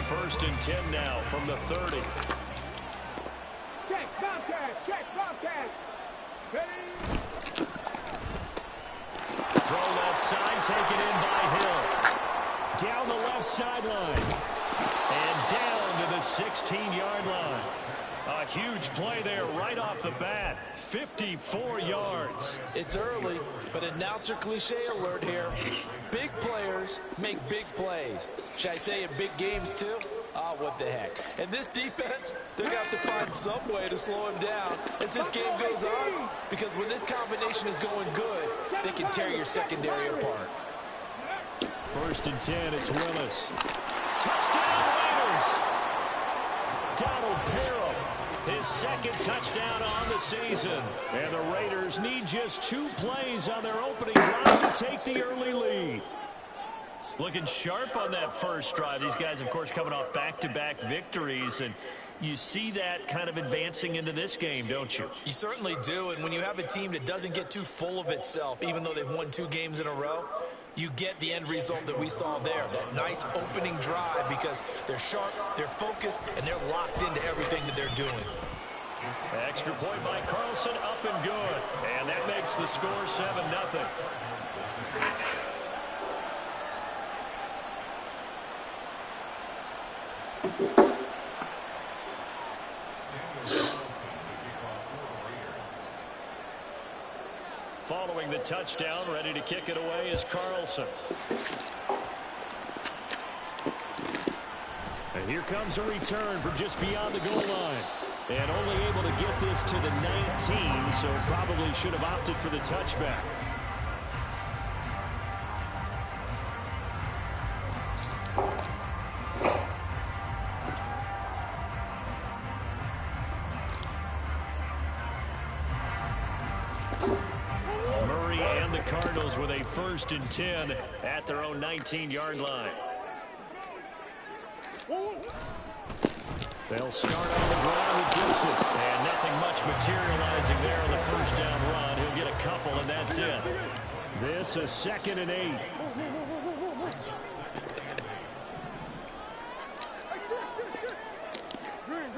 1st and 10 now from the 30. Check, Bobcat. Ready? Throw left side, taken in by Hill. Down the left sideline. And down to the 16-yard line. A huge play there right off the bat. 54 yards. It's early, but announcer cliche alert here. Big players make big plays. Should I say in big games too? Ah, what the heck. And this defense, they're going to have to find some way to slow him down as this game goes on. Because when this combination is going good, they can tear your secondary apart. 1st and 10, it's Willis. Touchdown Raiders! Donald Parham, his 2nd touchdown on the season. And the Raiders need just 2 plays on their opening drive to take the early lead. Looking sharp on that first drive. These guys, of course, coming off back-to-back victories. And you see that kind of advancing into this game, don't you? You certainly do. And when you have a team that doesn't get too full of itself, even though they've won 2 games in a row, you get the end result that we saw there, that nice opening drive, because they're sharp, they're focused, and they're locked into everything that they're doing. Extra point by Carlson, up and good. And that makes the score 7-0. Following the touchdown, ready to kick it away is Carlson. And here comes a return from just beyond the goal line. And only able to get this to the 19, so probably should have opted for the touchback. Murray and the Cardinals with a 1st and 10 at their own 19-yard line. They'll start on the ground with Gibson. And nothing much materializing there on the 1st down run. He'll get a couple, and that's it. This a 2nd and 8. Green.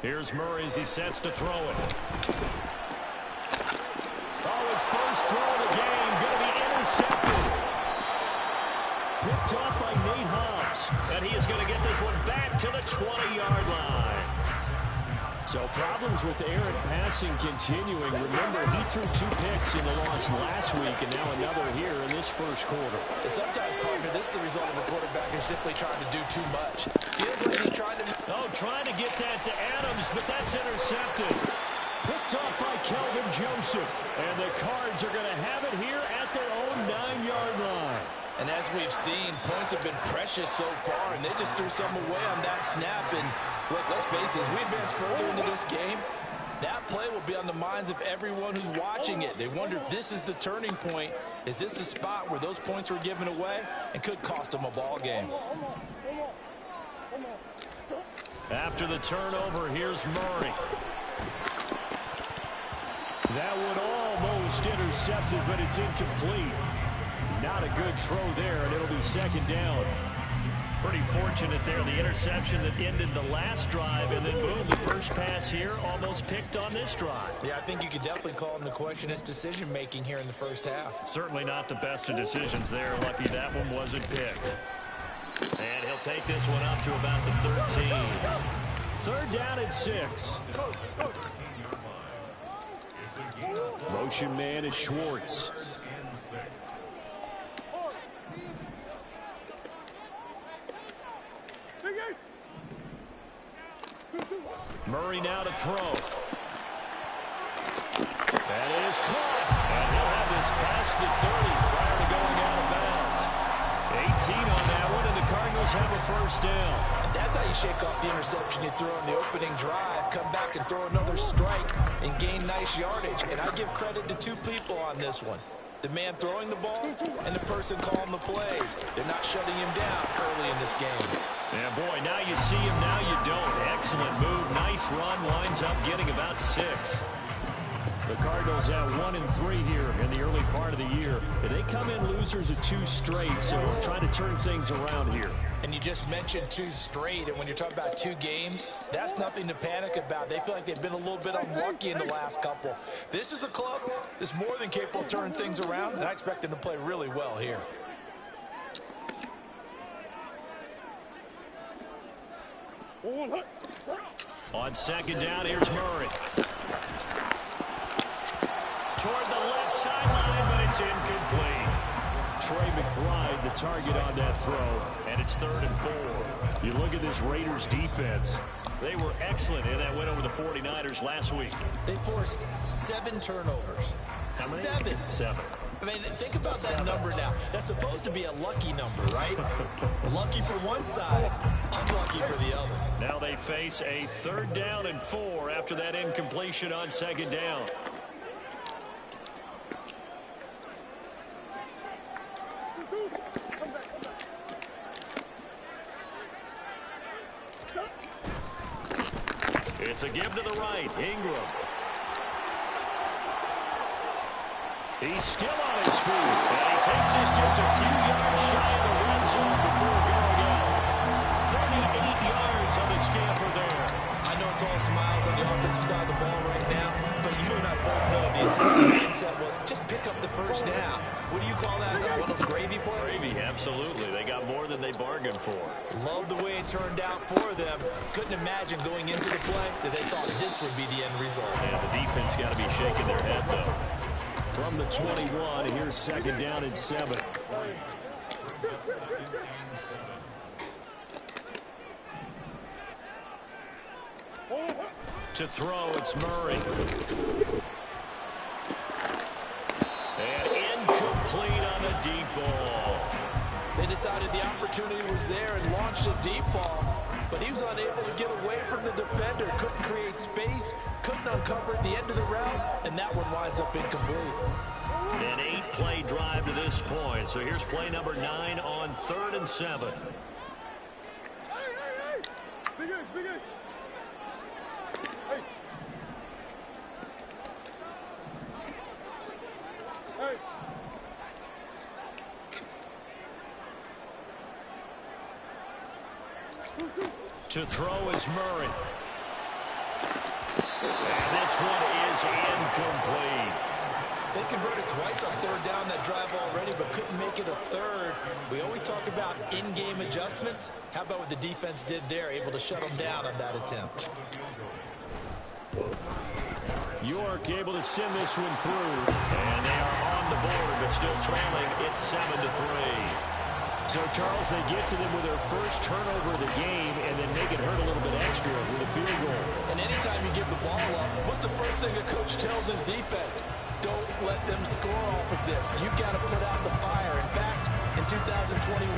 Here's Murray as he sets to throw it. Oh, his first throw of the game going to be intercepted. Picked off by Nate Hobbs. And he is going to get this one back to the 20-yard line. So problems with Aaron passing continuing. Remember, he threw 2 picks in the loss last week, and now another here in this first quarter. Sometimes, partner, this is the result of a quarterback who's simply trying to do too much. Feels like he's trying to... Oh, trying to get that to Adams, but that's intercepted. Picked off by Kelvin Joseph. And the Cards are going to have it here at their own 9-yard line. And as we've seen, points have been precious so far, and they just threw some away on that snap. And look, let's face it, as we advance further into this game, that play will be on the minds of everyone who's watching it. They wonder if this is the turning point. Is this the spot where those points were given away and could cost them a ball game? After the turnover, here's Murray. That one almost intercepted, but it's incomplete. Not a good throw there, and it'll be 2nd down. Pretty fortunate there, the interception that ended the last drive, and then boom, the first pass here almost picked on this drive. Yeah, I think you could definitely call him to question his decision-making here in the first half. Certainly not the best of decisions there. Lucky that one wasn't picked. And he'll take this one up to about the 13. 3rd down and 6. Motion man is Schwartz. Murray now to throw. That is caught. And he'll have this past the 30 prior to going out of bounds. 18 on that one, and the Cardinals have a 1st down. And that's how you shake off the interception you throw in the opening drive. Come back and throw another strike and gain nice yardage. And I give credit to 2 people on this one. The man throwing the ball and the person calling the plays. They're not shutting him down early in this game. Yeah, boy, now you see him, now you don't. Excellent move, nice run, winds up getting about 6. The Cardinals have 1-3 here in the early part of the year. And they come in losers of 2 straight, so trying to turn things around here. And you just mentioned 2 straight, and when you're talking about 2 games, that's nothing to panic about. They feel like they've been a little bit unlucky in the last couple. This is a club that's more than capable of turning things around, and I expect them to play really well here. On second down, here's Murray. Toward the left sideline, but it's incomplete. Trey McBride, the target on that throw, and it's 3rd and 4. You look at this Raiders defense. They were excellent in that win over the 49ers last week. They forced 7 turnovers. How many? 7. 7. I mean, think about that number now. That's supposed to be a lucky number, right? Lucky for one side, unlucky for the other. Now they face a 3rd down and 4 after that incompletion on second down. It's a give to the right. Ingram. He's still on his feet. And he takes this just a few yards shy of the red zone before going out. 38 yards on the scamper there. I know it's all smiles on the offensive side of the ball right now, but you and I both know the entire mindset was just pick up the first down. What do you call that? One of those gravy plays? Gravy, absolutely. They got more than they bargained for. Love the way it turned out for them. Couldn't imagine going into the play that they thought this would be the end result. And the defense got to be shaking their head, though. From the 21, here's second down and 7. To throw, it's Murray. And incomplete on the deep ball. They decided the opportunity was there and launched a deep ball, but he was unable to get away from the defender. Couldn't create space, couldn't uncover at the end of the route, and that one winds up incomplete. An 8-play drive to this point. So here's play number 9 on 3rd and 7. To throw is Murray. And this one is incomplete. They converted twice on 3rd down that drive already, but couldn't make it a 3rd. We always talk about in-game adjustments. How about what the defense did there, able to shut them down on that attempt? York able to send this one through. And they are on the board, but still trailing. It's 7-3. So, Charles, they get to them with their first turnover of the game and then make it hurt a little bit extra with a field goal. And anytime you give the ball up, what's the first thing a coach tells his defense? Don't let them score off of this. You've got to put out the fire. In fact, in 2021,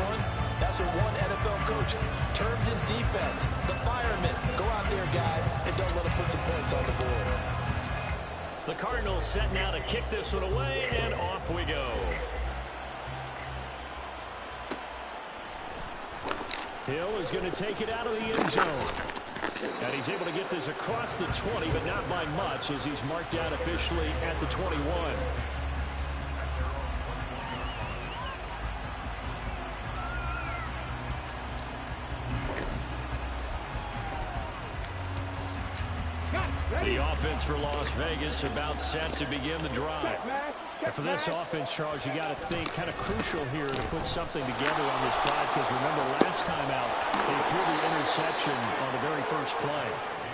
that's what one NFL coach termed his defense. The firemen. Go out there, guys, and don't let them put some points on the board. The Cardinals set now to kick this one away, and off we go. Hill is going to take it out of the end zone. And he's able to get this across the 20, but not by much, as he's marked down officially at the 21. The offense for Las Vegas about set to begin the drive. And for this offense, Charles, you got to think kind of crucial here to put something together on this drive, because remember last time out, they threw the interception on the very first play.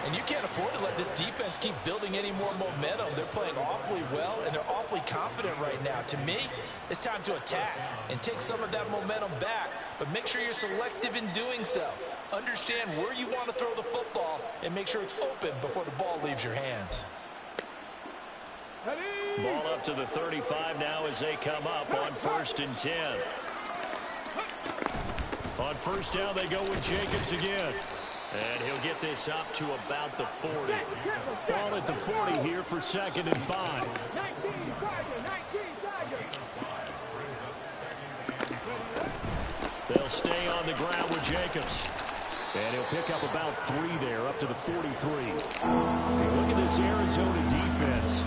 And you can't afford to let this defense keep building any more momentum. They're playing awfully well, and they're awfully confident right now. To me, it's time to attack and take some of that momentum back, but make sure you're selective in doing so. Understand where you want to throw the football and make sure it's open before the ball leaves your hands. Ball up to the 35 now as they come up on 1st and 10. On first down, they go with Jacobs again. And he'll get this up to about the 40. Ball at the 40 here for 2nd and 5. They'll stay on the ground with Jacobs. And he'll pick up about 3 there, up to the 43. Look at this Arizona defense.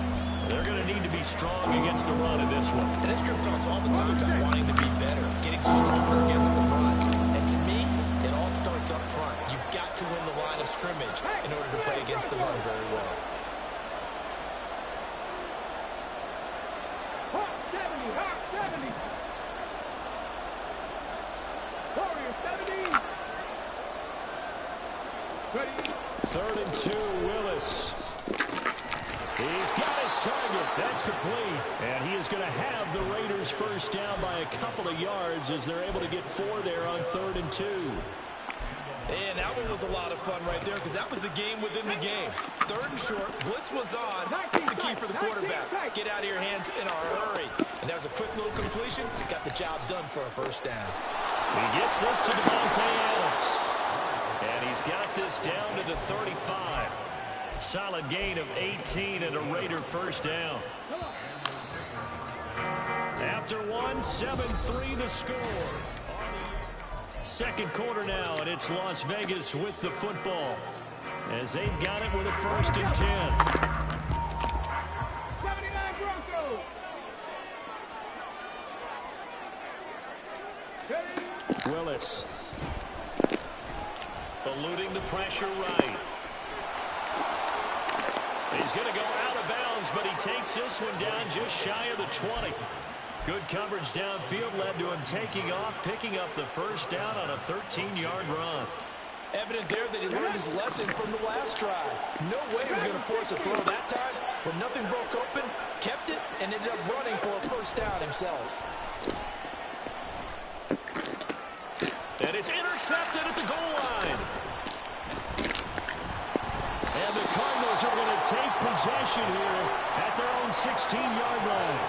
They're going to need to be strong against the run in this one. And this group talks all the time about wanting to be better, getting stronger against the run. And to me, it all starts up front. You've got to win the line of scrimmage in order to play against the run very well. Hawk 70, Hawk 70. Warrior 70. Ready. 3rd and 2, Willis. He's got his target. That's complete. And he is going to have the Raiders first down by a couple of yards as they're able to get 4 there on 3rd and 2. And that one was a lot of fun right there because that was the game within the game. 3rd and short, blitz was on. That's the key for the quarterback. Get out of your hands in a hurry. And that was a quick little completion. Got the job done for a first down. He gets this to Devontae Adams. And he's got this down to the 35. Solid gain of 18 and a Raider first down. After one, 7-3 the score. Second quarter now, and it's Las Vegas with the football as they've got it with a 1st and 10. 79 Broncos. Ready. Willis. Eluding the pressure right. He's going to go out of bounds, but he takes this one down just shy of the 20. Good coverage downfield led to him taking off, picking up the first down on a 13-yard run. Evident there that he learned his lesson from the last drive. No way he was going to force a throw that time. When nothing broke open, kept it, and ended up running for a first down himself. And it's intercepted at the goal line. And the Cardinals are going to take possession here at their own 16-yard line.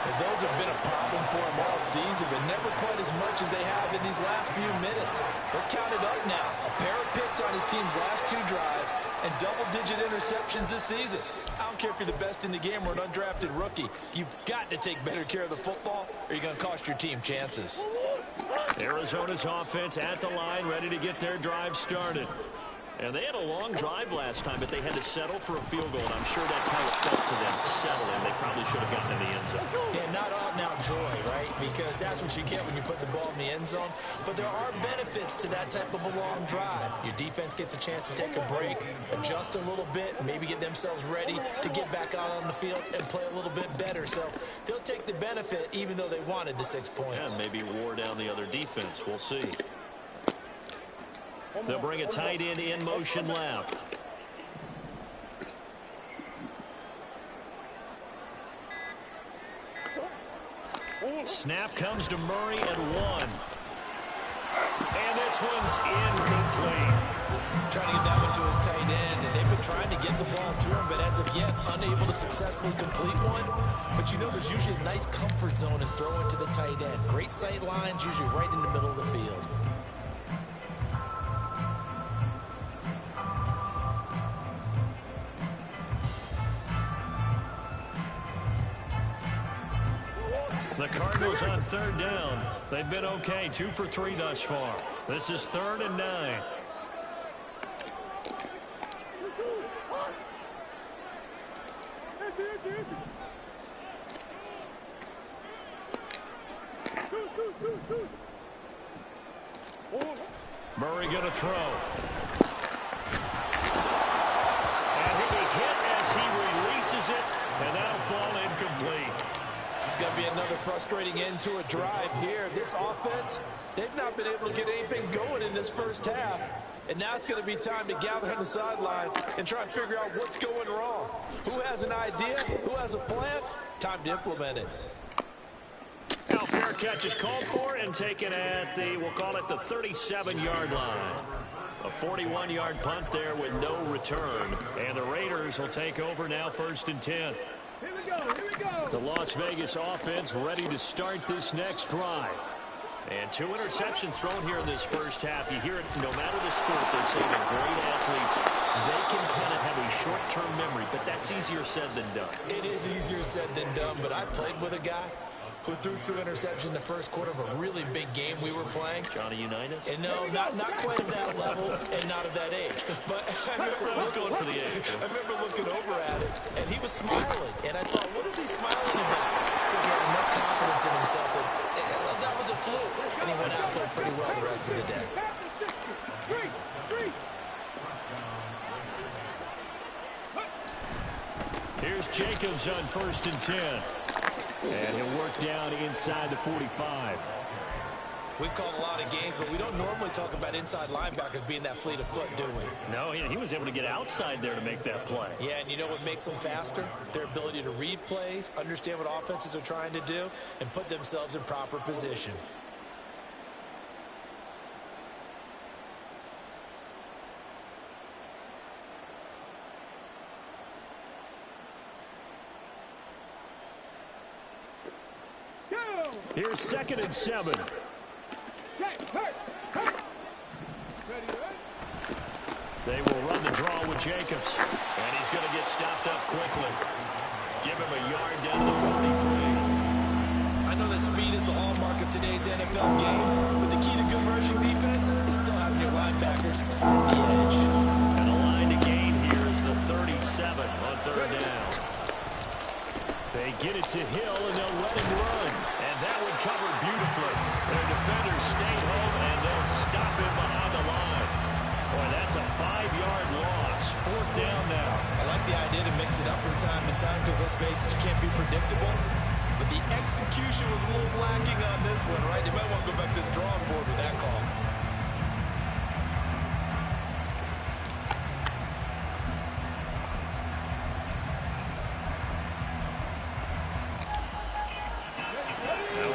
And those have been a problem for him all season, but never quite as much as they have in these last few minutes. Let's count it up now. A pair of picks on his team's last 2 drives and double-digit interceptions this season. I don't care if you're the best in the game or an undrafted rookie. You've got to take better care of the football or you're going to cost your team chances. Arizona's offense at the line, ready to get their drive started. And they had a long drive last time, but they had to settle for a field goal, and I'm sure that's how it felt to them, settling. They probably should have gotten in the end zone. Yeah, not out-and-out joy, right? Because that's what you get when you put the ball in the end zone. But there are benefits to that type of a long drive. Your defense gets a chance to take a break, adjust a little bit, maybe get themselves ready to get back out on the field and play a little bit better. So they'll take the benefit even though they wanted the 6 points. Yeah, maybe wore down the other defense. We'll see. They'll bring a tight end in motion left. Snap comes to Murray at 1. And this one's incomplete. Trying to get that one to his tight end, and they've been trying to get the ball to him, but as of yet, unable to successfully complete one. But you know there's usually a nice comfort zone in throwing to the tight end. Great sight lines, usually right in the middle of the field. The Cardinals on 3rd down. They've been okay, 2 for 3 thus far. This is 3rd and 9. Murray going to throw. And he hit as he releases it, and that'll fall incomplete. It's going to be another frustrating end to a drive here. This offense, they've not been able to get anything going in this first half. And now it's going to be time to gather on the sidelines and try and figure out what's going wrong. Who has an idea? Who has a plan? Time to implement it. Now fair catch is called for and taken at the, we'll call it the 37-yard line. A 41-yard punt there with no return. And the Raiders will take over now 1st and 10. Here we go, here we go. The Las Vegas offense ready to start this next drive. And 2 interceptions thrown here in this first half. You hear it no matter the sport, they say that great athletes, they can kind of have a short-term memory, but that's easier said than done. It is easier said than done, but I played with a guy who threw 2 interceptions in the first quarter of a really big game we were playing. Johnny Unitas? And no, not quite of that level and not of that age. But I was going for the age. I remember looking over at it, and he was smiling. And I thought, what is he smiling about? It's because he had enough confidence in himself that was a fluke. And he went out and played pretty well the rest of the day. Here's Jacobs on 1st and 10. And he'll work down inside the 45. We've called a lot of games, but we don't normally talk about inside linebackers being that fleet of foot, do we? No, he was able to get outside there to make that play. Yeah, and you know what makes them faster? Their ability to read plays, understand what offenses are trying to do, and put themselves in proper position. Here's 2nd and 7. They will run the draw with Jacobs. And he's going to get stopped up quickly. Give him a yard down to the 43. I know that speed is the hallmark of today's NFL game, but the key to good rushing defense is still having your linebackers set the edge. And the line to gain here is the 37 on 3rd down. They get it to Hill, and they'll let him run. And that would cover beautifully. Their defenders stay home, and they'll stop him behind the line. Boy, that's a 5-yard loss. 4th down now. I like the idea to mix it up from time to time because, let's face it, you can't be predictable. But the execution was a little lacking on this one, right? You might want to go back to the drawing board with that call.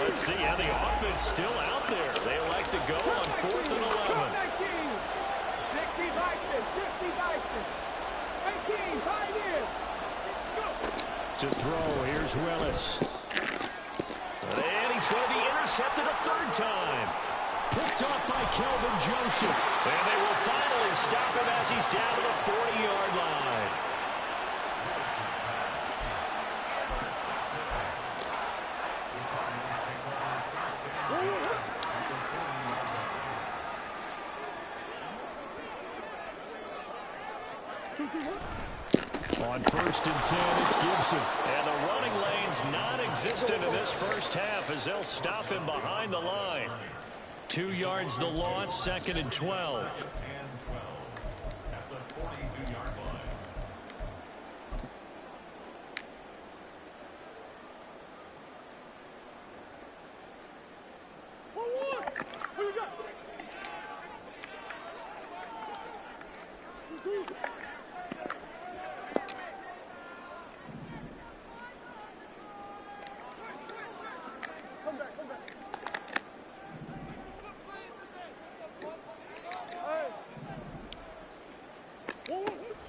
Let's see how the offense still out there. They elect to go on 4th and 11. To throw, here's Willis. And he's going to be intercepted a 3rd time. Picked off by Kelvin Joseph. And they will finally stop him as he's down to the 40-yard line. On 1st and 10, it's Gibson. And the running lane's non-existent in this first half as they'll stop him behind the line. 2 yards the loss, 2nd and 12.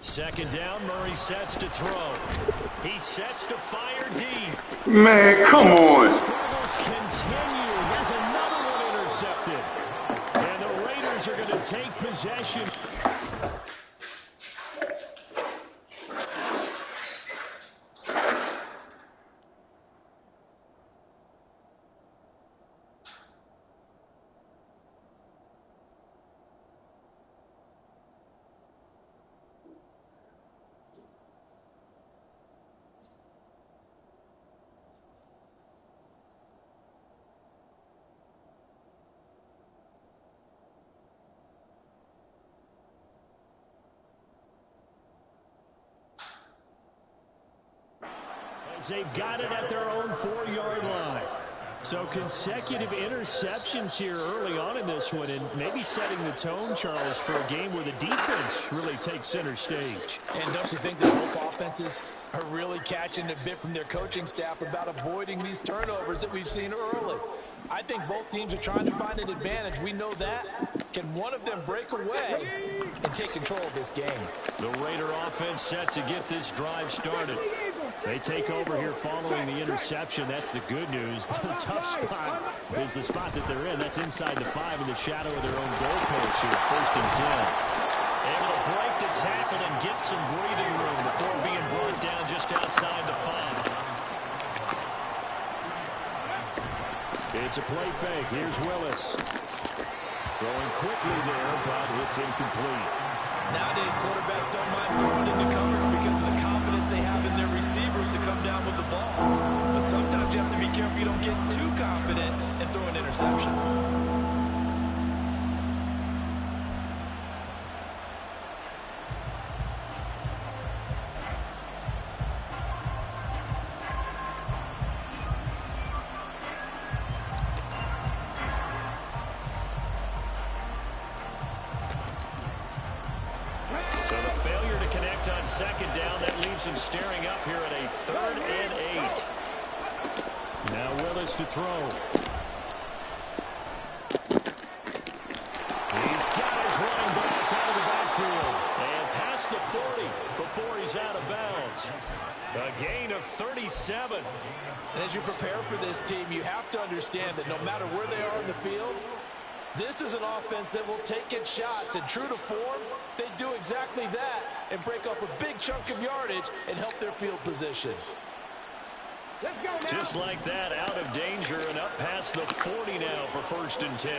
Second down, Murray sets to throw. He sets to fire deep. Man, come on. Struggles continue. There's another one intercepted. And the Raiders are going to take possession. They've got it at their own 4-yard line. So consecutive interceptions here early on in this one, and maybe setting the tone, Charles, for a game where the defense really takes center stage. And don't you think that both offenses are really catching a bit from their coaching staff about avoiding these turnovers that we've seen early? I think both teams are trying to find an advantage. We know that. Can one of them break away and take control of this game? The Raider offense set to get this drive started. They take over here following the interception. That's the good news. The tough spot is the spot that they're in. That's inside the 5 in the shadow of their own goalpost here. 1st and 10. Able to break the tackle and get some breathing room before being brought down just outside the 5. It's a play fake. Here's Willis. Throwing quickly there, but it's incomplete. Nowadays, quarterbacks don't mind throwing into covers because of the confidence they have in their receivers to come down with the ball. But sometimes you have to be careful you don't get too confident and throw an interception. So the failure to connect on second down, that leaves him staring up here at a 3rd and 8. Now Willis to throw. He's got his running back out of the backfield. And past the 40 before he's out of bounds. A gain of 37. And as you prepare for this team, you have to understand that no matter where they are in the field, this is an offense that will take its shots, and true to form, they do exactly that and break off a big chunk of yardage and help their field position. Let's go now. Just like that, out of danger and up past the 40 now for 1st and 10.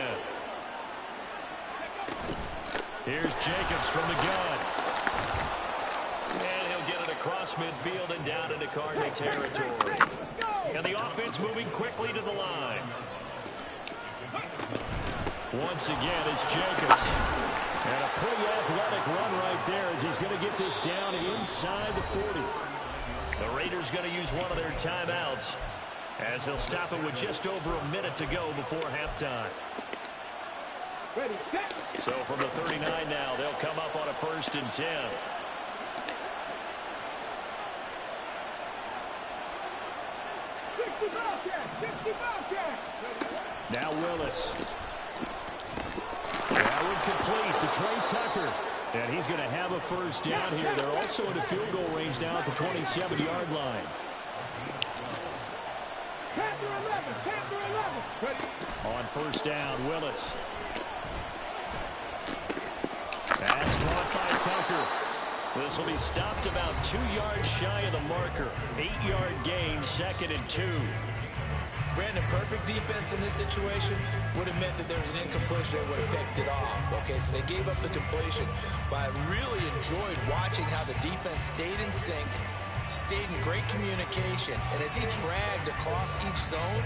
Here's Jacobs from the gun. And he'll get it across midfield and down into Cardinal territory. And the offense moving quickly to the line. Once again, it's Jacobs. And a pretty athletic run right there as he's going to get this down inside the 40. The Raiders going to use one of their timeouts as they'll stop it with just over a minute to go before halftime. Ready, set. So from the 39 now, they'll come up on a 1st and 10. 60 Bobcats. Now Willis. That would complete to Trey Tucker. And he's going to have a 1st down here. They're also in the field goal range now at the 27-yard line. Panther 11. Ready. On 1st down, Willis. That's caught by Tucker. This will be stopped about 2 yards shy of the marker. 8-yard gain, 2nd and 2. Brandon, perfect defense in this situation would have meant that there was an incompletion. They would have picked it off. Okay, so they gave up the completion. But I really enjoyed watching how the defense stayed in sync, stayed in great communication. And as he dragged across each zone,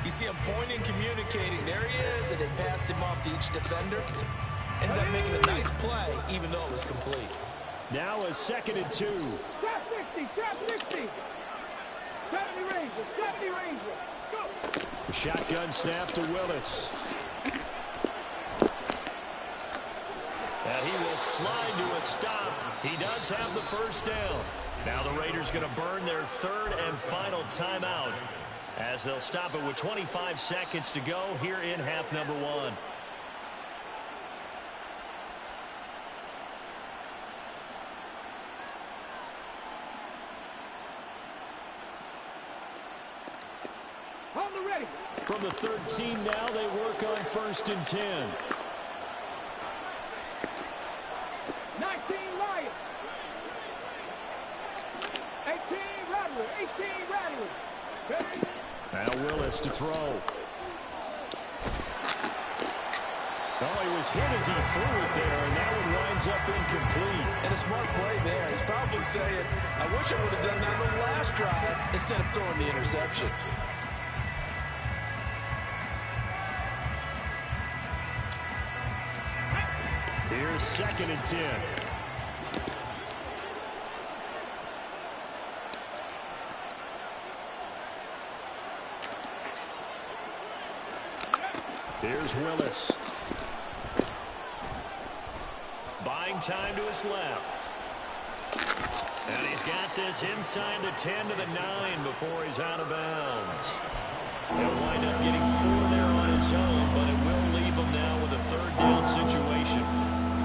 you see him pointing, communicating. There he is, and they passed him off to each defender. Ended up making a nice play, even though it was complete. Now a 2nd and 2. Trap 60. 70 Rangers. Let's go. The shotgun snap to Willis. And he will slide to a stop. He does have the 1st down. Now the Raiders going to burn their 3rd and final timeout as they'll stop it with 25 seconds to go here in half number 1. On the ready. From the 13 now, they work on 1st and 10. 19 Lions. 18 Rattlers. Ready. Now Willis to throw. Oh, he was hit as he threw it there, and that one winds up incomplete. And a smart play there. He's probably saying, I wish I would have done that on the last drive instead of throwing the interception. Here's 2nd and 10. Here's Willis. Buying time to his left. And he's got this inside the 10 to the 9 before he's out of bounds. He'll wind up getting 4 there on his own, but it will leave him now with a 3rd down situation.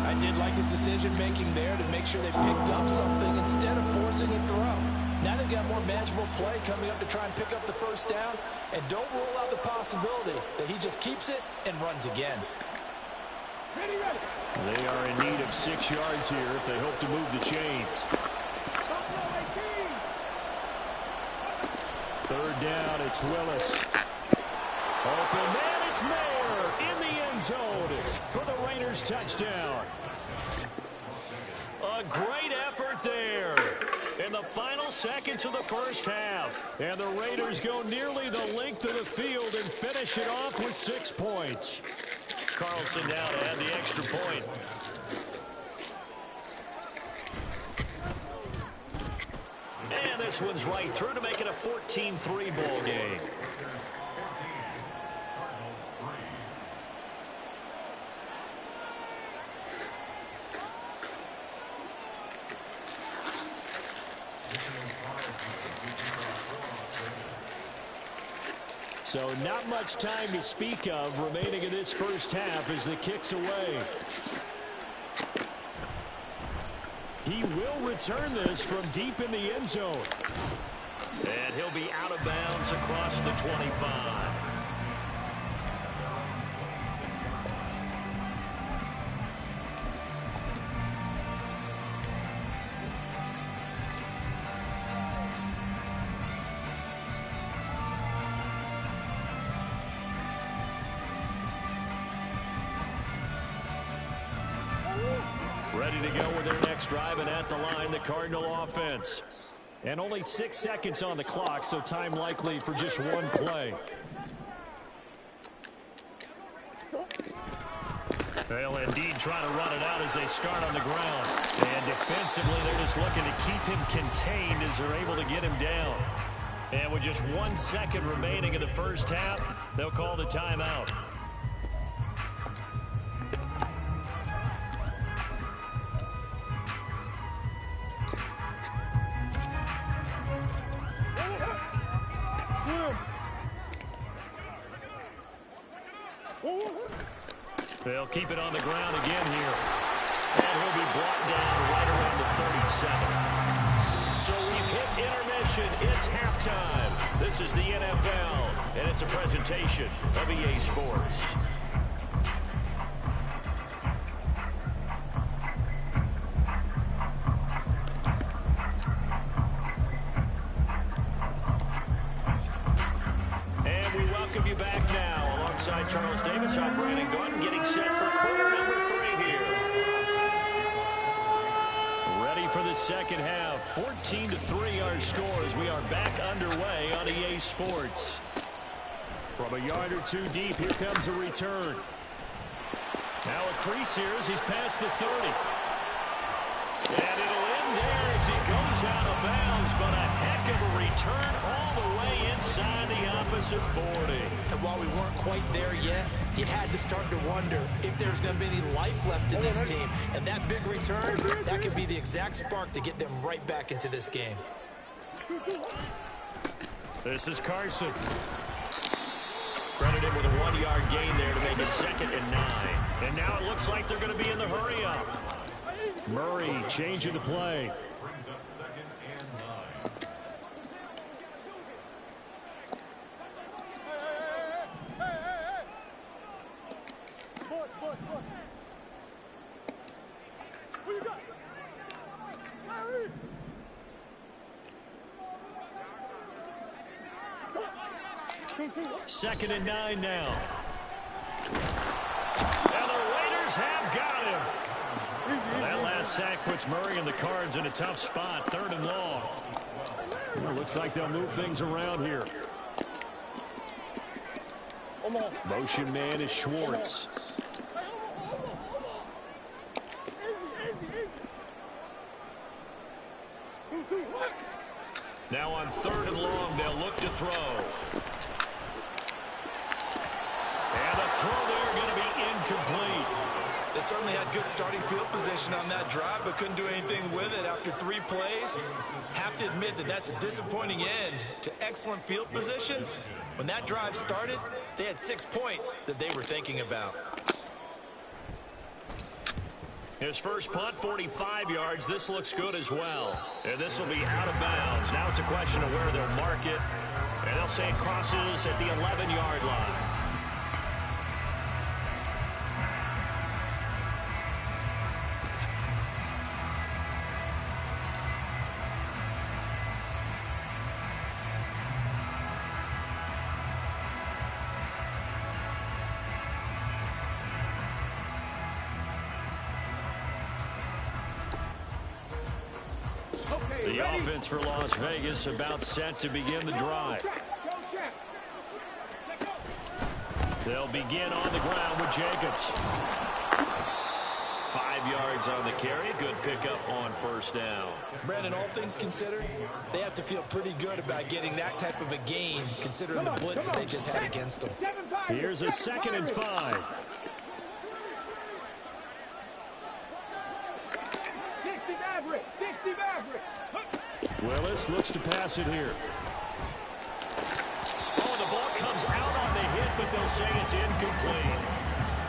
I did like his decision-making there to make sure they picked up something instead of forcing a throw. Now they've got more manageable play coming up to try and pick up the 1st down. And don't rule out the possibility that he just keeps it and runs again. Ready. They are in need of 6 yards here if they hope to move the chains. 3rd down, it's Willis. Open man, it's Mayer in the end zone for the Raiders touchdown. A great effort there in the final seconds of the first half. And the Raiders go nearly the length of the field and finish it off with 6 points. Carlson now to add the extra point. And this one's right through to make it a 14-3 ball game. So not much time to speak of remaining in this first half as the kick's away. He will return this from deep in the end zone. And he'll be out of bounds across the 25. Ready to go with their next drive, and at the line, the Cardinal offense. And only 6 seconds on the clock, so time likely for just one play. They'll indeed try to run it out as they start on the ground. And defensively, they're just looking to keep him contained as they're able to get him down. And with just 1 second remaining in the first half, they'll call the timeout. They'll keep it on the ground again here. And he'll be brought down right around the 37. So we've hit intermission. It's halftime. This is the NFL, and it's a presentation of EA Sports. And we welcome you back now. Alongside Charles Davis, I'm Brandon Gaudin, getting set for quarter number 3 here. Ready for the second half. 14-3 our score as we are back underway on EA Sports. From a yard or two deep, here comes a return. Now a crease here as he's past the 30. And it'll end there as he goes out of bounds, but a heck of a return all the way inside the opposite 40. And while we weren't quite there yet, you had to start to wonder if there's going to be any life left in this team. And that big return, that could be the exact spark to get them right back into this game. This is Carson. Credit him with a 1-yard gain there to make it 2nd and 9. And now it looks like they're going to be in the hurry up. Murray changing the play. Brings up 2nd and 9. Who you got? 2nd and 9 now. And the Raiders have got him. That last sack puts Murray and the Cards in a tough spot. 3rd and long. Well, looks like they'll move things around here. Motion man is Schwartz. Now on 3rd and long, they'll look to throw. And the throw there going to be incomplete. They certainly had good starting field position on that drive, but couldn't do anything with it after 3 plays. Have to admit that that's a disappointing end to excellent field position. When that drive started, they had 6 points that they were thinking about. His first punt, 45 yards. This looks good as well. And this will be out of bounds. Now it's a question of where they'll mark it. And they'll say it crosses at the 11-yard line. The offense for Las Vegas about set to begin the drive. They'll begin on the ground with Jacobs. 5 yards on the carry. Good pickup on first down. Brandon, all things considered, they have to feel pretty good about getting that type of a gain, considering the blitz that they just had against them. Here's a 2nd and 5. 60 Maverick. 60 Maverick. Willis looks to pass it here. Oh, the ball comes out on the hit, but they'll say it's incomplete.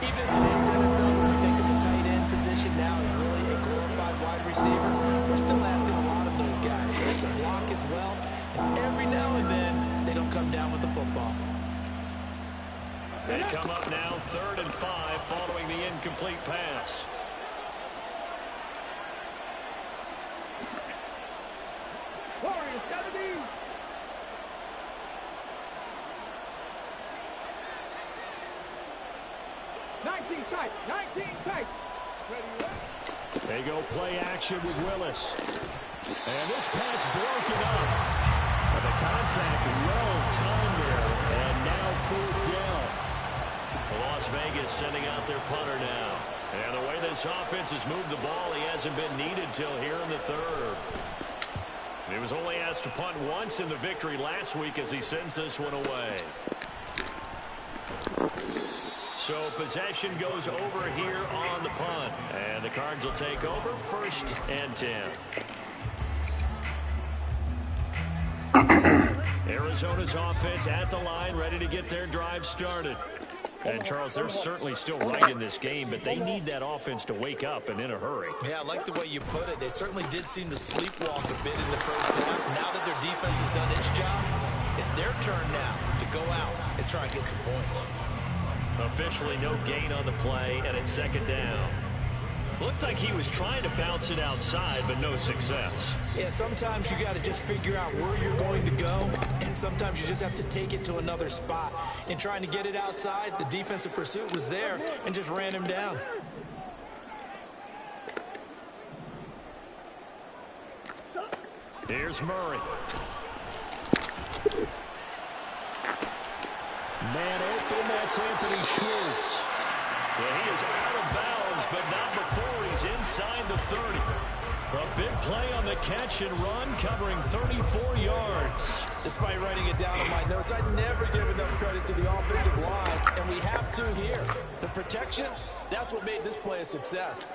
Even in today's NFL, when we think of the tight end position now is really a glorified wide receiver, we're still asking a lot of those guys. So they have to block as well, and every now and then, they don't come down with the football. They come up now 3rd and 5 following the incomplete pass. Warriors 70. Tight. 19 tight. They go play action with Willis. And this pass broken up. And the contact well timed there. And now 4th down. Las Vegas sending out their punter now. And the way this offense has moved the ball, he hasn't been needed till here in the 3rd. He was only asked to punt once in the victory last week as he sends this one away. So possession goes over here on the punt. And the Cards will take over 1st and 10. Arizona's offense at the line, ready to get their drive started. And, Charles, they're certainly still right in this game, but they need that offense to wake up and in a hurry. Yeah, I like the way you put it. They certainly did seem to sleepwalk a bit in the first half. Now that their defense has done its job, it's their turn now to go out and try and get some points. Officially no gain on the play, and it's 2nd down. Looked like he was trying to bounce it outside, but no success. Yeah, sometimes you got to just figure out where you're going to go, and sometimes you just have to take it to another spot. In trying to get it outside, the defensive pursuit was there and just ran him down. Here's Murray. Man open, that's Anthony Schwartz. And he is out of bounds, but not before he's inside the 30. A big play on the catch and run, covering 34 yards. Despite writing it down on my notes, I never give enough credit to the offensive line, and we have to here. The protection, that's what made this play a success.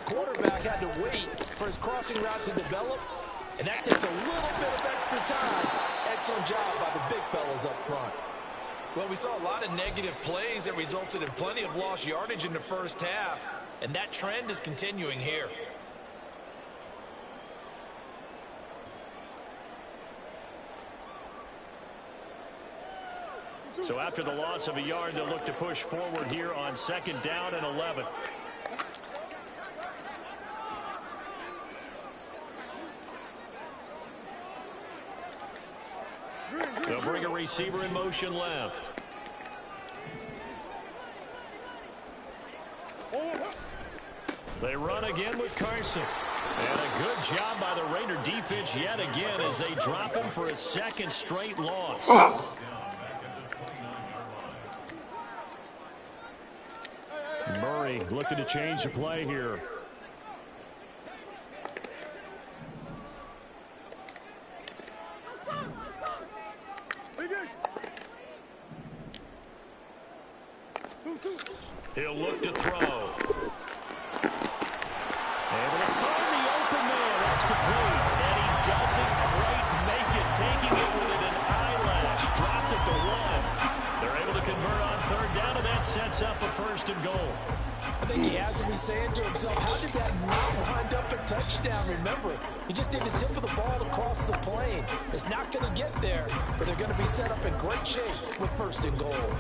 Quarterback had to wait for his crossing route to develop, and that takes a little bit of extra time. Excellent job by the big fellas up front. Well, we saw a lot of negative plays that resulted in plenty of lost yardage in the first half, and that trend is continuing here. So after the loss of a yard, they'll look to push forward here on 2nd down and 11. They'll bring a receiver in motion left. They run again with Carson. And a good job by the Raider defense yet again as they drop him for a 2nd straight loss. Murray looking to change the play here. He'll look to throw. Able to find the open man. That's complete. And he doesn't quite make it, taking it within an eyelash. Dropped at the 1. They're able to convert on 3rd down, and that sets up a 1st and goal. I think he has to be saying to himself, how did that not wind up a touchdown? Remember, he just need the tip of the ball across the plane. It's not going to get there, but they're going to be set up in great shape with 1st and goal.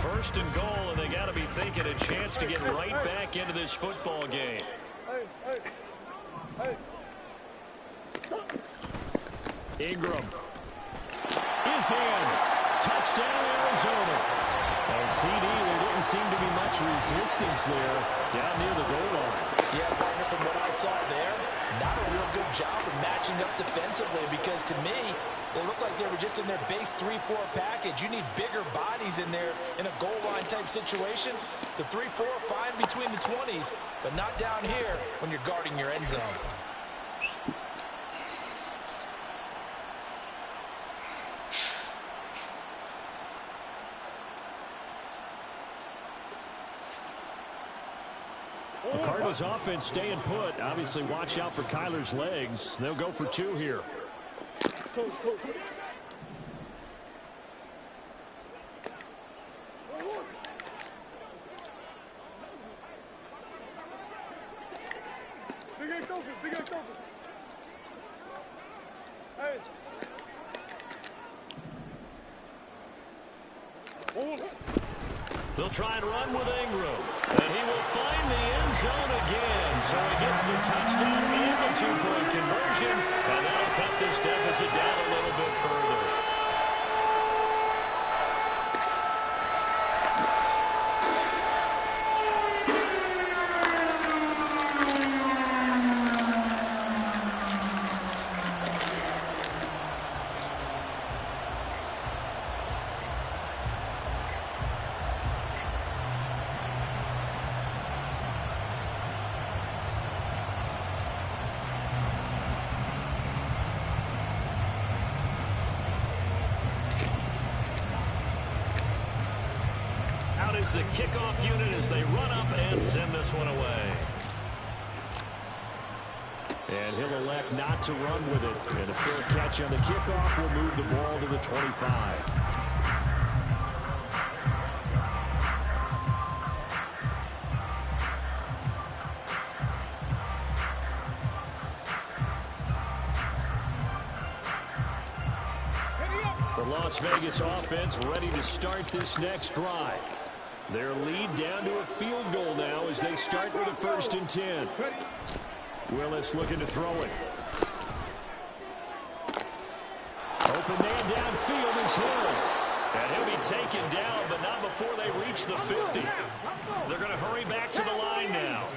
1st and goal, and they got to be thinking a chance to get right back into this football game. Ingram is in. Touchdown, Arizona. And CD, there didn't seem to be much resistance there down near the goal line. Yeah, partner, from what I saw there, not a real good job of matching up defensively, because to me, they looked like they were just in their base 3-4 package. You need bigger bodies in there in a goal line type situation. The 3-4 fine between the 20s, but not down here when you're guarding your end zone. The Cardinals offense staying put. Obviously, watch out for Kyler's legs. They'll go for 2 here. Big X open, Big X open. Hey. They'll try and run with Ingram. And he will find the end zone again. So he gets the touchdown and the 2-point conversion. And that'll cut this deficit down a little bit further. Is the kickoff unit as they run up and send this one away. And he'll elect not to run with it. And a fair catch on the kickoff will move the ball to the 25. The Las Vegas offense ready to start this next drive. Their lead down to a field goal now as they start with a 1st and 10. Willis looking to throw it. Open man downfield is Hill. And he'll be taken down, but not before they reach the 50. They're going to hurry back to the line now.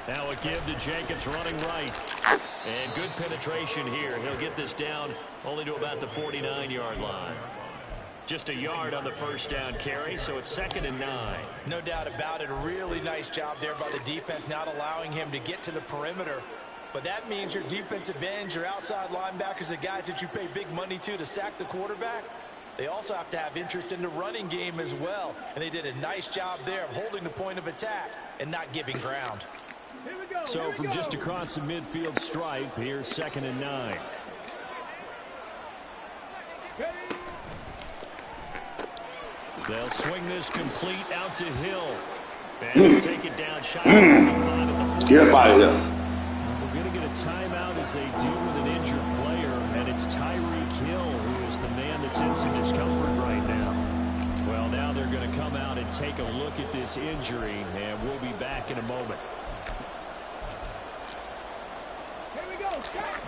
Now a give to Jacobs running right. And good penetration here. He'll get this down only to about the 49-yard line. Just a yard on the 1st down carry, so it's 2nd and 9. No doubt about it. A really nice job there by the defense, not allowing him to get to the perimeter. But that means your defensive ends, your outside linebackers, the guys that you pay big money to sack the quarterback, they also have to have interest in the running game as well. And they did a nice job there of holding the point of attack and not giving ground. So from just across the midfield stripe, here's 2nd and 9. They'll swing this complete out to Hill. And he'll take it down shy of 45 at the 46. Get out of here. We're going to get a timeout as they deal with an injured player, and it's Tyreek Hill who is the man that's in some discomfort right now. Well, now they're going to come out and take a look at this injury, and we'll be back in a moment. Here we go, Scott.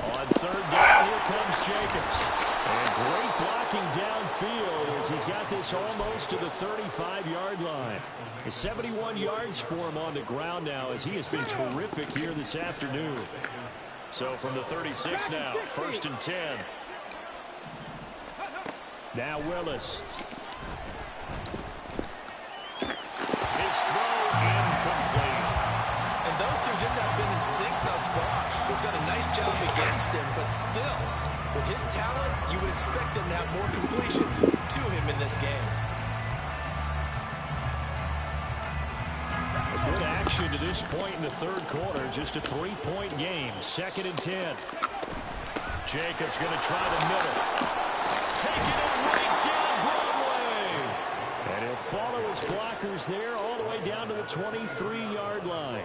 On 3rd down, here comes Jacobs. And great blocking downfield as he's got this almost to the 35-yard line. 71 yards for him on the ground now as he has been terrific here this afternoon. So from the 36 now, 1st and 10. Now Willis. His throw incomplete. And those two just have been in sync thus far. They've done a nice job against him, but still, with his talent, you would expect them to have more completions to him in this game. A good action to this point in the 3rd quarter. Just a 3-point game. 2nd and 10. Jacobs going to try the middle. Taking it right down Broadway. And he'll follow his blockers there all the way down to the 23-yard line.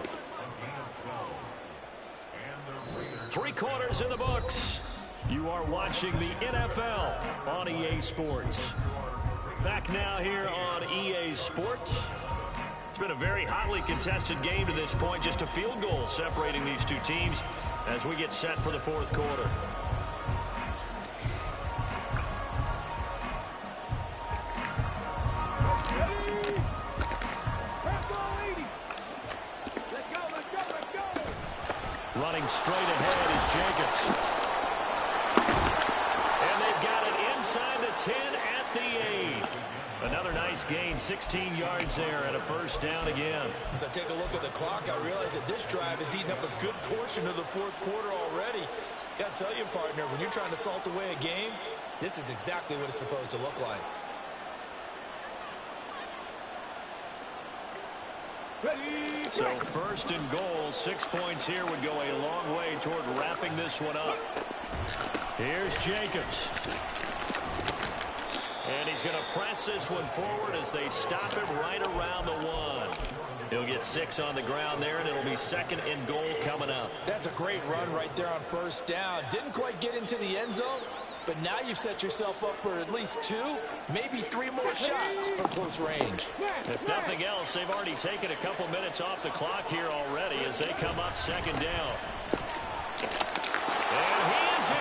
3 quarters in the books. You are watching the NFL on EA Sports. Back now here on EA Sports. It's been a very hotly contested game to this point. Just a field goal separating these two teams as we get set for the fourth quarter. Running straight ahead is Jacobs. And they've got it inside the 10 at the 8. Another nice gain, 16 yards there and a first down again. As I take a look at the clock, I realize that this drive has eaten up a good portion of the fourth quarter already. Got to tell you, partner, when you're trying to salt away a game, this is exactly what it's supposed to look like. So first and goal, 6 points here would go a long way toward wrapping this one up. Here's Jacobs. And he's going to press this one forward as they stop him right around the 1. He'll get 6 on the ground there, and it'll be second and goal coming up. That's a great run right there on first down. Didn't quite get into the end zone, but now you've set yourself up for at least 2, maybe 3 more shots from close range. If nothing else, they've already taken a couple minutes off the clock here already as they come up second down. And he is in.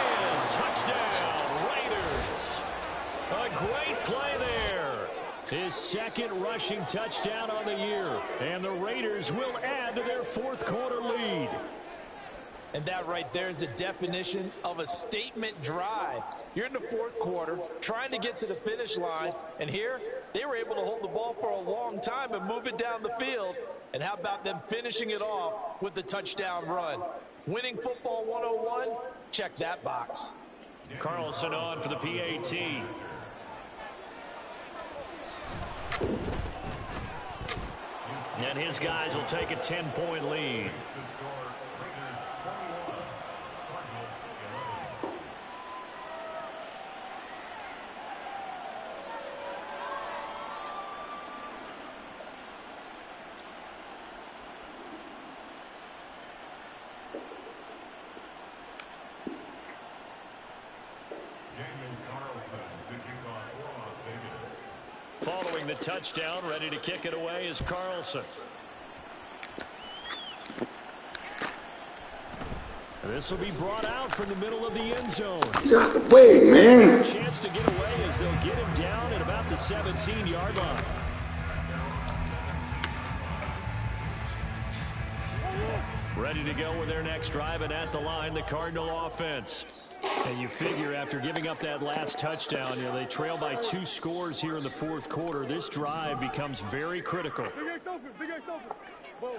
Touchdown, Raiders. A great play there. His second rushing touchdown on the year. And the Raiders will add to their fourth quarter lead. And that right there is the definition of a statement drive. You're in the fourth quarter, trying to get to the finish line, and here they were able to hold the ball for a long time and move it down the field. And how about them finishing it off with the touchdown run? Winning football 101, check that box. Carlson on for the PAT. And his guys will take a 10-point lead. Following the touchdown, ready to kick it away is Carlson. This will be brought out from the middle of the end zone. Get out the way, man. Chance to get away as they'll get him down at about the 17-yard line. Ready to go with their next drive, and at the line, the Cardinal offense. And you figure after giving up that last touchdown, they trail by 2 scores here in the fourth quarter. This drive becomes very critical. Big X open, Big X open. Ball.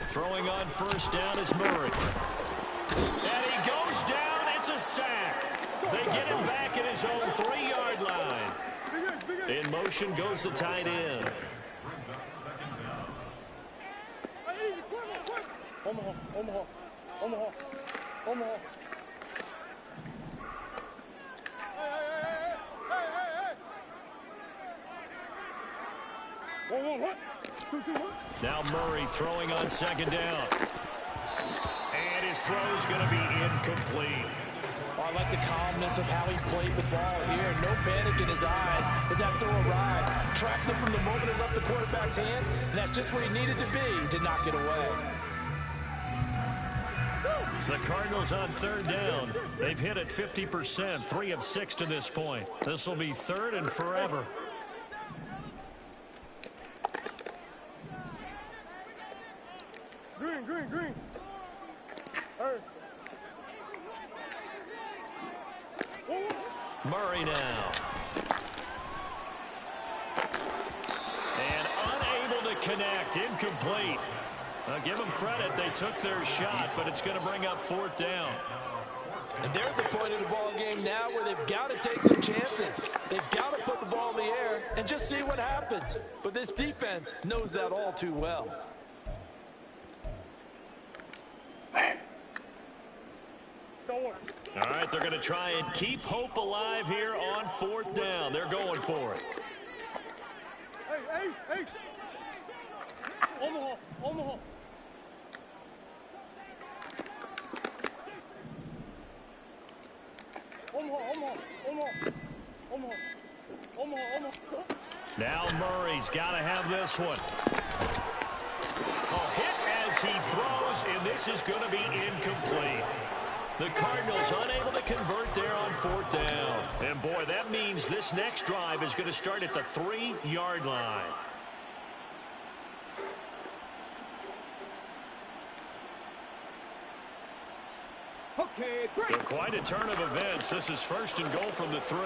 Throwing on first down is Murray. And he goes down. It's a sack. They get him back at his own 3-yard line. In motion goes the tight end. Omaha. Hey. 2-1. Now Murray throwing on second down. And his throw's going to be incomplete. I like the calmness of how he played the ball here. No panic in his eyes as that throw arrived. Tracked it from the moment it left the quarterback's hand, and that's just where he needed to be to knock it away. The Cardinals on third down. They've hit it 50%, 3 of 6 to this point. This will be third and forever. Green. Hey. Murray now. And unable to connect. Incomplete. I'll give them credit. They took their shot, but it's going to bring up fourth down. And they're at the point of the ball game now where they've got to take some chances. They've got to put the ball in the air and just see what happens. But this defense knows that all too well. All right, they're going to try and keep hope alive here on fourth down. They're going for it. Hey, Ace. Omaha, Omaha. Omaha. Now Murray's got to have this one. A hit as he throws, and this is going to be incomplete. The Cardinals unable to convert there on 4th down. And boy, that means this next drive is going to start at the 3-yard line. Okay, 3. So quite a turn of events. This is 1st and goal from the 3.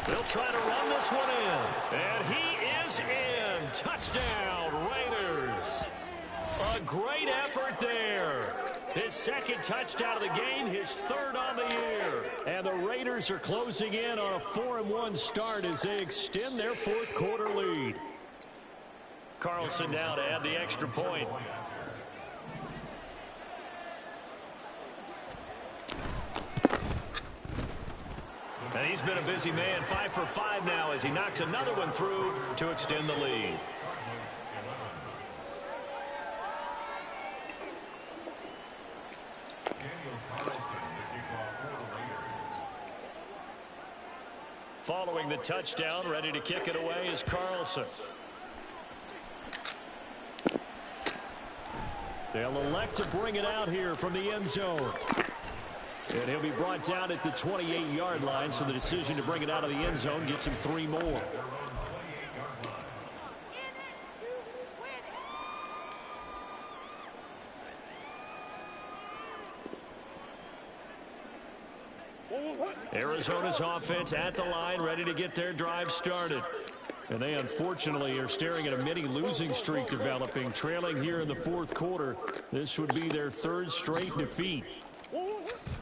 They'll try to run this one in. And he is in. Touchdown, Raiders. A great effort there. His 2nd touchdown of the game, his 3rd on the year. And the Raiders are closing in on a 4-1 start as they extend their 4th quarter lead. Carlson now to add the extra point. And he's been a busy man, 5 for 5 now as he knocks another one through to extend the lead. Following the touchdown, ready to kick it away is Carlson. They'll elect to bring it out here from the end zone. And he'll be brought down at the 28-yard line, so the decision to bring it out of the end zone gets him 3 more. Arizona's offense at the line, ready to get their drive started. And they unfortunately are staring at a mini losing streak developing, trailing here in the 4th quarter. This would be their 3rd straight defeat.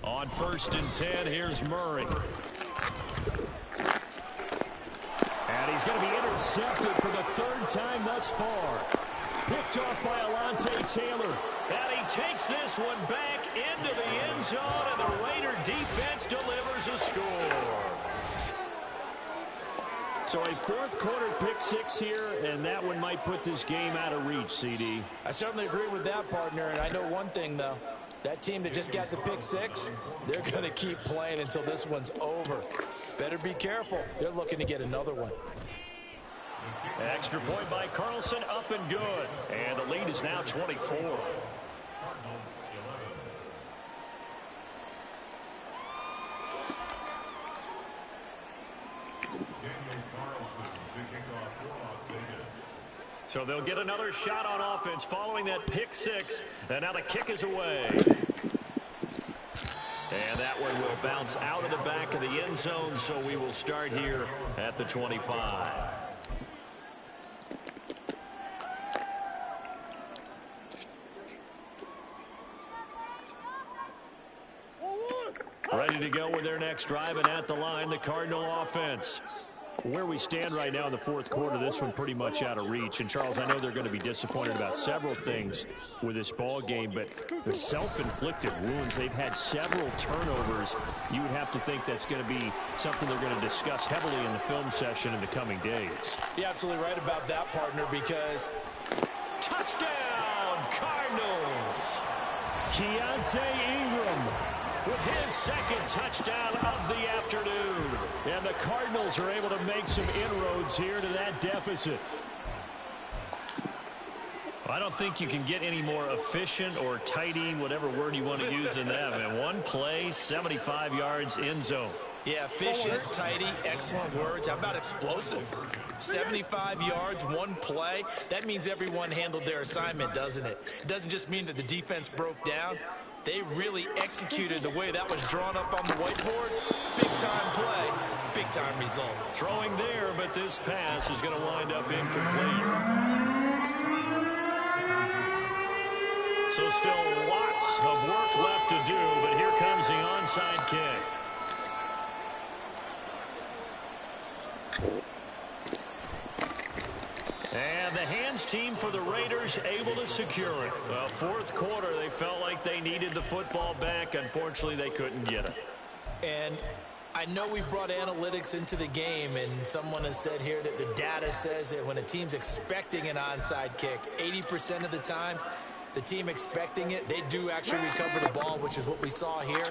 On 1st and 10, here's Murray. And he's going to be intercepted for the 3rd time thus far. Picked off by Alontae Taylor. And he takes this one back into the end zone, and the Raider defense delivers a score. So a 4th quarter pick 6 here, and that one might put this game out of reach, CD. I certainly agree with that, partner, and I know one thing, though. That team that just got the pick 6, they're going to keep playing until this one's over. Better be careful. They're looking to get another one. Extra point by Carlson, up and good. And the lead is now 24. So they'll get another shot on offense following that pick 6. And now the kick is away. And that one will bounce out of the back of the end zone, so we will start here at the 25. Ready to go with their next drive, and at the line, the Cardinal offense. Where we stand right now in the 4th quarter, this one pretty much out of reach. And, Charles, I know they're going to be disappointed about several things with this ball game, but the self-inflicted wounds, they've had several turnovers. You would have to think that's going to be something they're going to discuss heavily in the film session in the coming days. You're absolutely right about that, partner, because touchdown, Cardinals! Keontae Ingram with his 2nd touchdown of the afternoon. And the Cardinals are able to make some inroads here to that deficit. I don't think you can get any more efficient or tidy, whatever word you want to use in that. And one play, 75 yards, end zone. Yeah, efficient, tidy, excellent words. How about explosive? 75 yards, one play. That means everyone handled their assignment, doesn't it? It doesn't just mean that the defense broke down. They really executed the way that was drawn up on the whiteboard. Big-time play, big-time result. Throwing there, but this pass is going to wind up incomplete. So still lots of work left to do, but here comes the onside kick. And the hands team for the Raiders able to secure it. Well, 4th quarter, they felt like they needed the football back. Unfortunately, they couldn't get it. And I know we brought analytics into the game, and someone has said here that the data says that when a team's expecting an onside kick, 80% of the time, the team expecting it, they do actually recover the ball, which is what we saw here.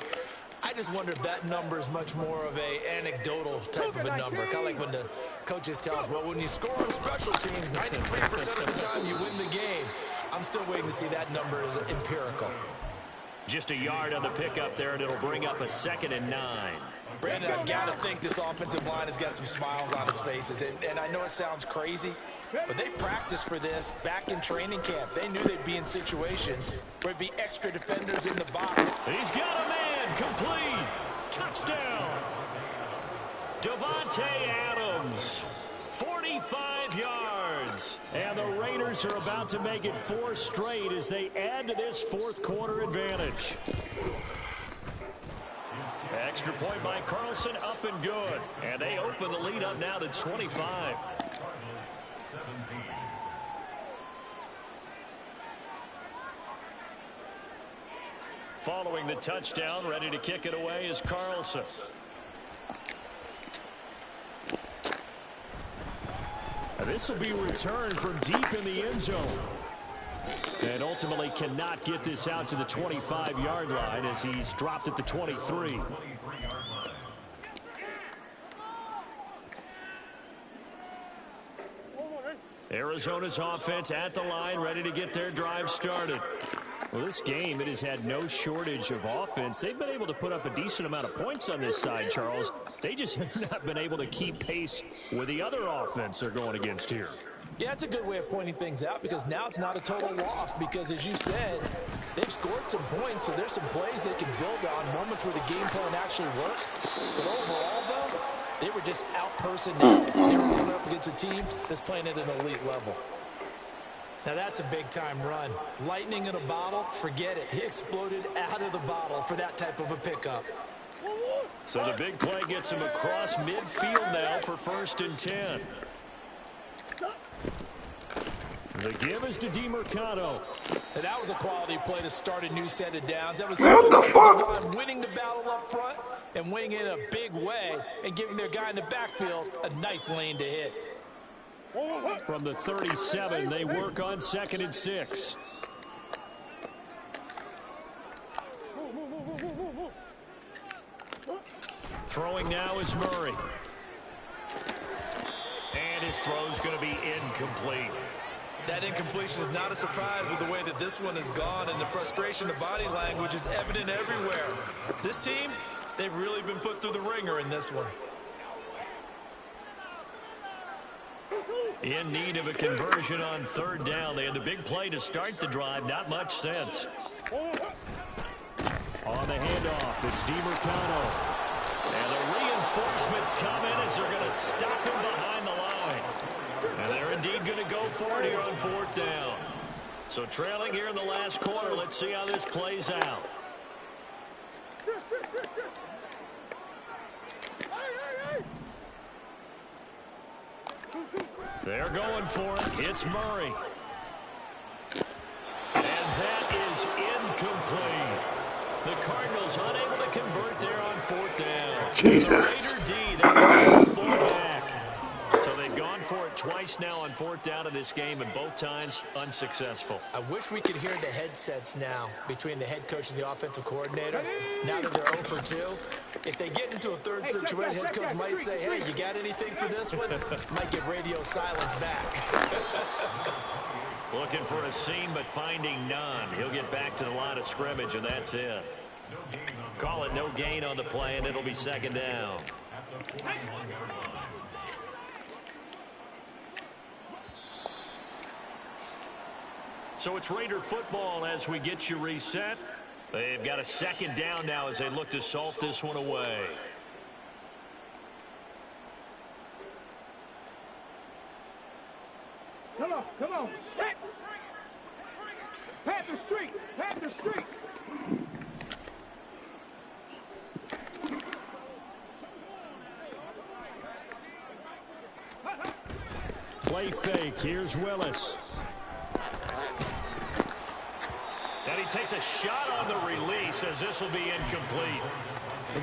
I just wonder if that number is much more of a anecdotal type of a number. Kind of like when the coaches tell us, well, when you score on special teams, 93% of the time you win the game. I'm still waiting to see that number is empirical. Just a yard on the pickup there, and it'll bring up a 2nd and 9. Brandon, I've got to think this offensive line has got some smiles on its faces. And I know it sounds crazy, but they practiced for this back in training camp. They knew they'd be in situations where there'd be extra defenders in the box. He's got a man. Complete. Touchdown. Davante Adams. 45 yards. And the Raiders are about to make it 4 straight as they add to this 4th quarter advantage. Extra point by Carlson, up and good. And they open the lead up now to 25. Following the touchdown, ready to kick it away is Carlson. This will be returned from deep in the end zone. And ultimately cannot get this out to the 25-yard line as he's dropped at the 23. Arizona's offense at the line, ready to get their drive started. Well, this game, it has had no shortage of offense. They've been able to put up a decent amount of points on this side, Charles. They just have not been able to keep pace with the other offense they're going against here. Yeah, it's a good way of pointing things out because now it's not a total loss because, as you said, they've scored some points, so there's some plays they can build on, moments where the game plan actually worked. But overall, though, they were just out-personnel. They were going up against a team that's playing at an elite level. Now that's a big-time run. Lightning in a bottle, forget it. He exploded out of the bottle for that type of a pickup. So the big play gets him across midfield now for 1st and 10. The give is to DeMercado. And that was a quality play to start a new set of downs. That was what the fuck? Winning the battle up front and winning in a big way and giving their guy in the backfield a nice lane to hit. From the 37, they work on 2nd and 6. Throwing now is Murray. And his throw's going to be incomplete. That incompletion is not a surprise with the way that this one has gone, and the frustration of body language is evident everywhere. This team, they've really been put through the ringer in this one. In need of a conversion on 3rd down. They had the big play to start the drive. Not much sense. On the handoff, it's DeMercado. And the reinforcements come in as they're going to stop him behind the line. And they're indeed going to go for it here on 4th down. So trailing here in the last quarter. Let's see how this plays out. They're going for it. It's Murray. And that is incomplete. The Cardinals unable to convert there on 4th down. Jesus. The Raider D, they're back. So they've gone for it twice now on 4th down in this game, and both times unsuccessful. I wish we could hear the headsets now between the head coach and the offensive coordinator. Now that they're 0 for 2, if they get into a third situation, head coach might say, hey, you got anything for this one? Might get radio silence back. Looking for a seam, but finding none. He'll get back to the line of scrimmage, and that's it. Call it no gain on the play, and it'll be 2nd down. So it's Raider football as we get you reset. They've got a 2nd down now as they look to salt this one away. Come on, set! Panther Street! Panther Street! Play fake. Here's Willis. And he takes a shot on the release as this will be incomplete.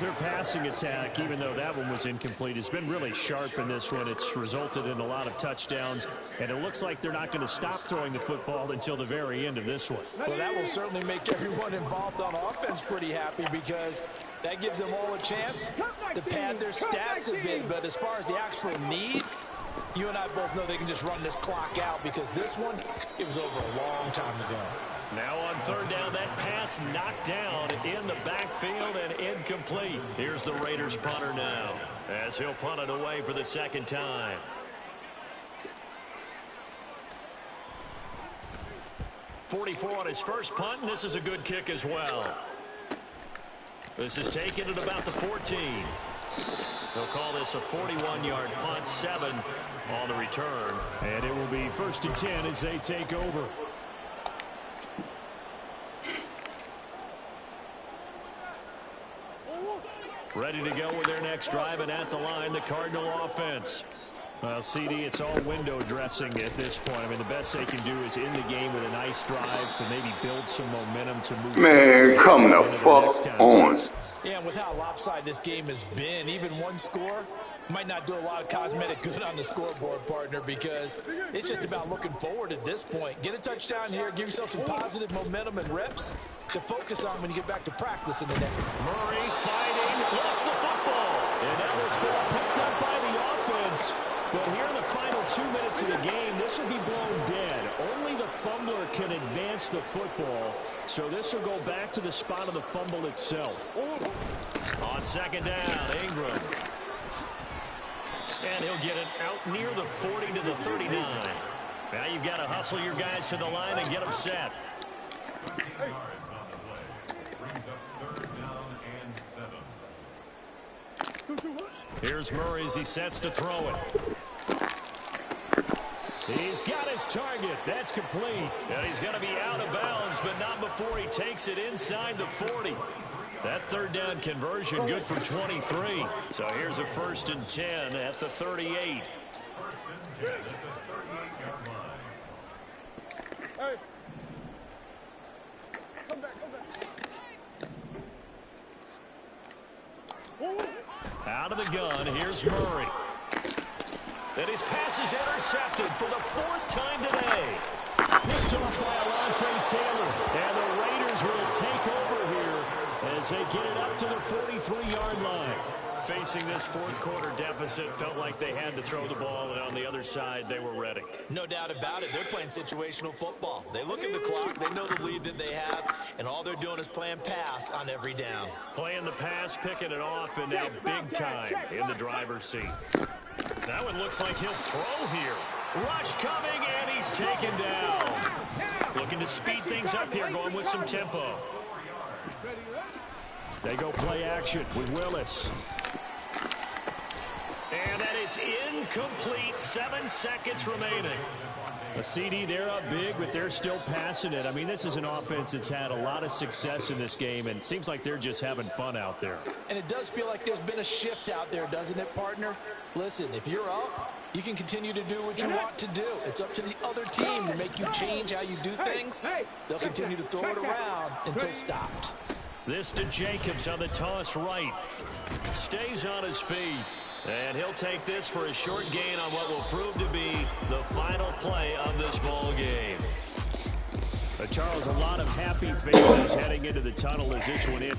Their passing attack, even though that one was incomplete, has been really sharp in this one. It's resulted in a lot of touchdowns, and it looks like they're not going to stop throwing the football until the very end of this one. Well, that will certainly make everyone involved on offense pretty happy because that gives them all a chance to pad their stats a bit. But as far as the actual need, you and I both know they can just run this clock out because this one, it was over a long time ago. Now on third down, that pass knocked down in the backfield and incomplete. Here's the Raiders punter now as he'll punt it away for the second time. .44 on his first punt, and this is a good kick as well. This is taken at about the 14. They'll call this a 41-yard punt, 7 on the return. And it will be 1st and 10 as they take over. Ready to go with their next drive, and at the line, the Cardinal offense. Well, CD, it's all window dressing at this point. I mean, the best they can do is end the game with a nice drive to maybe build some momentum to move. Man, come the fuck on. Yeah, with how lopsided this game has been, even one score might not do a lot of cosmetic good on the scoreboard, partner, because it's just about looking forward at this point. Get a touchdown here, give yourself some positive momentum and reps to focus on when you get back to practice in the next game. Murray fighting, lost the football. And now this ball picked up by the offense. But here in the final 2 minutes of the game, this will be blown dead. Only the fumbler can advance the football. So this will go back to the spot of the fumble itself. On second down, Ingram. And he'll get it out near the 40 to the 39. Now you've got to hustle your guys to the line and get them set. Here's Murray as he sets to throw it. He's got his target. That's complete. And he's going to be out of bounds, but not before he takes it inside the 40. That third down conversion good for 23. So here's a 1st and 10 at the 38. 1st and 10 at the 38-yard line. Hey. Come back. Out of the gun, here's Murray. And his pass is intercepted for the 4th time today. Picked off by Alontae Taylor. And the Raiders will take over here as they get it up to the 43-yard line. Facing this 4th quarter deficit, felt like they had to throw the ball, and on the other side, they were ready. No doubt about it. They're playing situational football. They look at the clock, they know the lead that they have, and all they're doing is playing pass on every down. Playing the pass, picking it off, and now big time in the driver's seat. That one looks like he'll throw here. Rush coming, and he's taken down. Looking to speed things up here, going with some tempo. They go play action with Willis. And that is incomplete. 7 seconds remaining. A CD, they're up big, but they're still passing it. I mean, this is an offense that's had a lot of success in this game, and it seems like they're just having fun out there. And it does feel like there's been a shift out there, doesn't it, partner? Listen, if you're up, you can continue to do what you want to do. It's up to the other team to make you change how you do things. They'll continue to throw it around until stopped. This to Jacobs on the toss right. Stays on his feet. And he'll take this for a short gain on what will prove to be the final play of this ball game. Charles, a lot of happy faces heading into the tunnel as this one in.